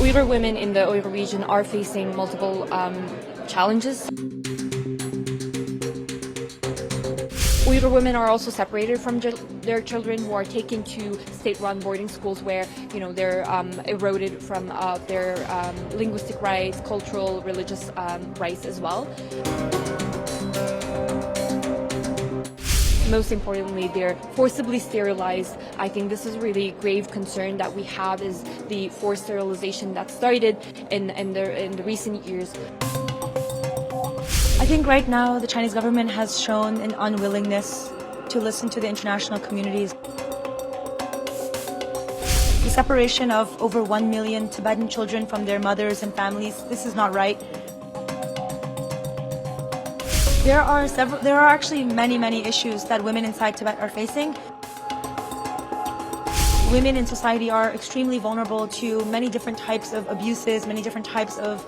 Uyghur women in the Uyghur region are facing multiple challenges. Uyghur women are also separated from their children, who are taken to state-run boarding schools where, they're eroded from their linguistic rights, cultural, religious rights as well. Most importantly, they're forcibly sterilized. I think this is a really grave concern that we have, is the forced sterilization that started in the recent years. I think right now the Chinese government has shown an unwillingness to listen to the international communities. The separation of over 1 million Tibetan children from their mothers and families, this is not right. There are actually many issues that women inside Tibet are facing. Women in society are extremely vulnerable to many different types of abuses, many different types of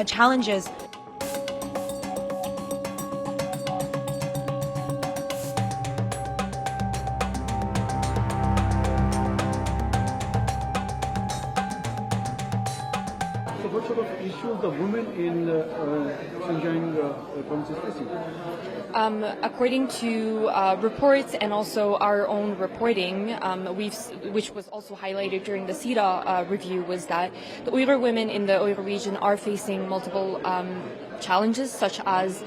challenges. So what sort of issues the women in Xinjiang province is facing? According to reports and also our own reporting, which was also highlighted during the CEDAW review, was that the Uyghur women in the Uyghur region are facing multiple challenges, such as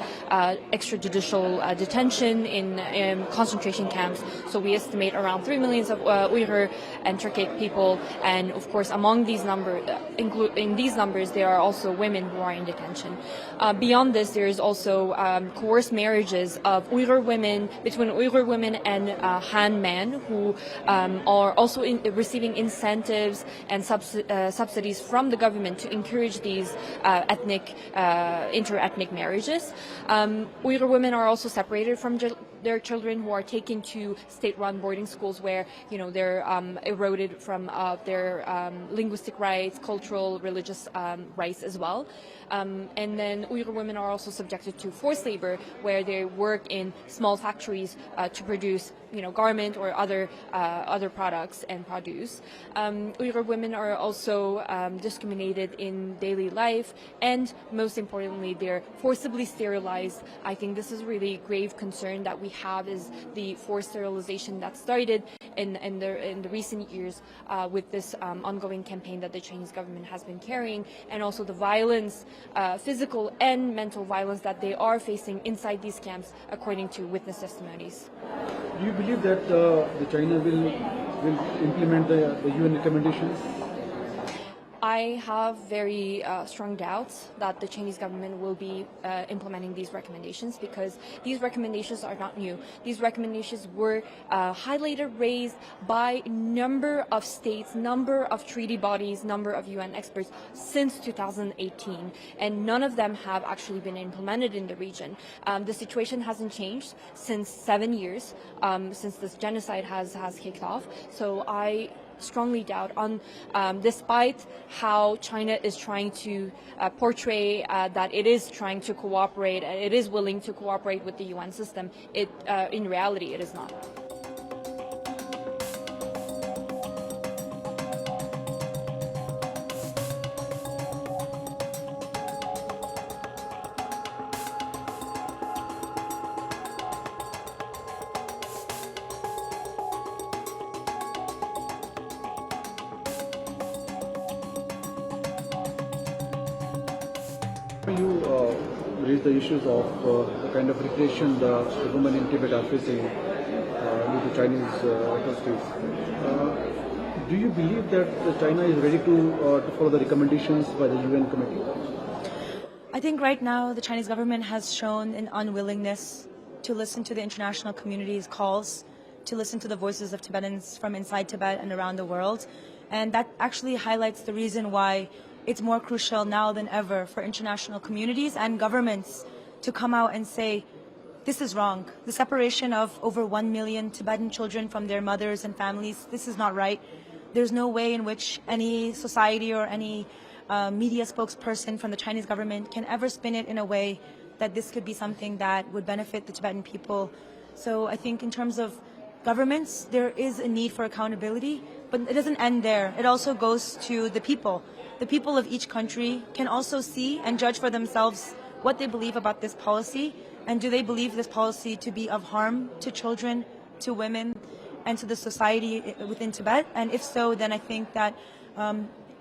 extrajudicial detention in concentration camps. So we estimate around 3 million of Uyghur and Turkic people, and of course among these in these numbers there are also women who are in detention. Beyond this, there is also coerced marriages of Uyghur women between Uyghur women and Han men, who are also receiving incentives and subsidies from the government to encourage these inter-ethnic marriages. Uyghur women are also separated from their children, who are taken to state-run boarding schools where, they're eroded from their linguistic rights, cultural, religious rights as well. And then Uyghur women are also subjected to forced labor, where they work in small factories to produce, garment or other products and produce. Uyghur women are also discriminated in daily life, and most importantly, they're forcibly sterilized. I think this is a really grave concern that we have, is the forced sterilization that started in the recent years with this ongoing campaign that the Chinese government has been carrying, and also the violence, physical and mental violence that they are facing inside these camps, according to witness testimonies. Do you believe that the China will implement the UN recommendations? I have very strong doubts that the Chinese government will be implementing these recommendations, because these recommendations are not new. These recommendations were highlighted, raised by number of states, number of treaty bodies, number of UN experts since 2018, and none of them have actually been implemented in the region. The situation hasn't changed since 7 years, since this genocide has kicked off. So I strongly doubt despite how China is trying to portray that it is trying to cooperate, it is willing to cooperate with the UN system, in reality it is not. You raise the issues of the kind of repression the women in Tibet are facing due to Chinese atrocities. Do you believe that China is ready to follow the recommendations by the UN committee? I think right now the Chinese government has shown an unwillingness to listen to the international community's calls, to listen to the voices of Tibetans from inside Tibet and around the world. And that actually highlights the reason why it's more crucial now than ever for international communities and governments to come out and say, this is wrong. The separation of over 1 million Tibetan children from their mothers and families, this is not right. There's no way in which any society or any media spokesperson from the Chinese government can ever spin it in a way that this could be something that would benefit the Tibetan people. So I think in terms of governments, there is a need for accountability, but it doesn't end there. It also goes to the people. The people of each country can also see and judge for themselves what they believe about this policy, and do they believe this policy to be of harm to children, to women, and to the society within Tibet. And if so, then I think that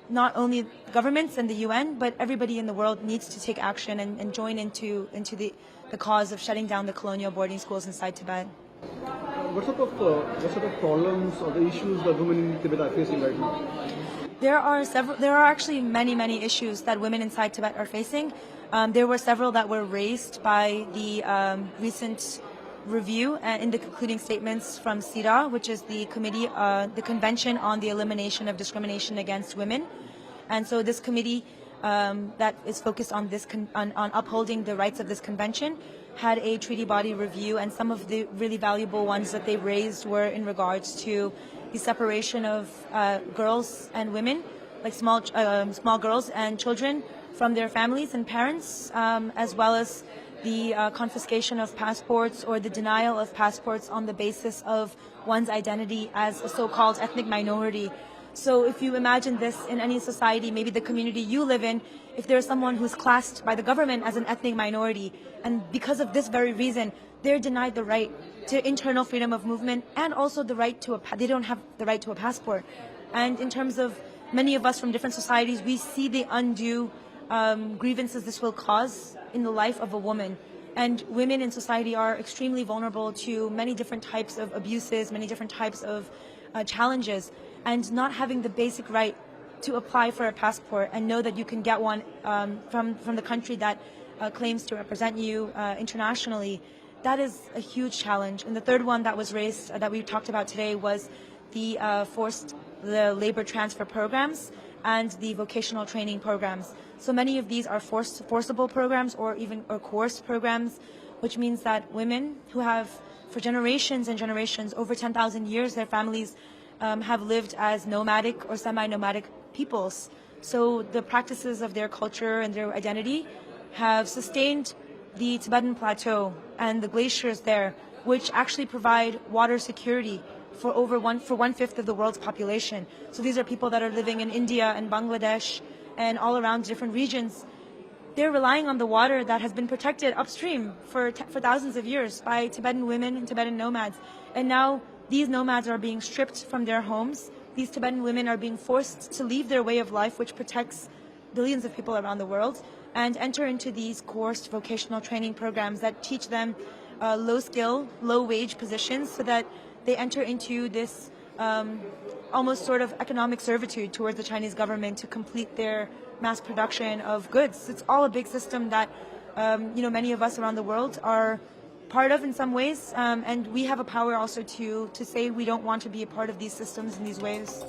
not only governments and the UN, but everybody in the world needs to take action and join into the cause of shutting down the colonial boarding schools inside Tibet. What sort of problems or the issues that women in Tibet are facing right now? There are actually many issues that women inside Tibet are facing. There were several that were raised by the recent review in the concluding statements from CEDAW, which is the Convention on the Elimination of Discrimination Against Women. And so this committee that is focused on on upholding the rights of this convention had a treaty body review, and some of the really valuable ones that they raised were in regards to the separation of girls and women, like small girls and children, from their families and parents, as well as the confiscation of passports or the denial of passports on the basis of one's identity as a so-called ethnic minority. So if you imagine this in any society, maybe the community you live in, if there's someone who's classed by the government as an ethnic minority, and because of this very reason, they're denied the right to internal freedom of movement, and also the right to they don't have the right to a passport. And in terms of many of us from different societies, we see the undue grievances this will cause in the life of a woman. And women in society are extremely vulnerable to many different types of abuses, many different types of challenges, and not having the basic right to apply for a passport and know that you can get one from the country that claims to represent you internationally, that is a huge challenge. And the third one that was raised, that we talked about today, was the the labor transfer programs and the vocational training programs. So many of these are forcible programs or coerced programs, which means that women who have, for generations and generations, over 10,000 years, their families have lived as nomadic or semi-nomadic peoples. So the practices of their culture and their identity have sustained the Tibetan plateau and the glaciers there, which actually provide water security for one-fifth of the world's population. So these are people that are living in India and Bangladesh and all around different regions. They're relying on the water that has been protected upstream for thousands of years by Tibetan women and Tibetan nomads. And now these nomads are being stripped from their homes. These Tibetan women are being forced to leave their way of life, which protects billions of people around the world, and enter into these coerced vocational training programs that teach them low-skill, low-wage positions so that they enter into this almost sort of economic servitude towards the Chinese government to complete their mass production of goods. It's all a big system that many of us around the world are part of in some ways, and we have a power also to say we don't want to be a part of these systems in these ways.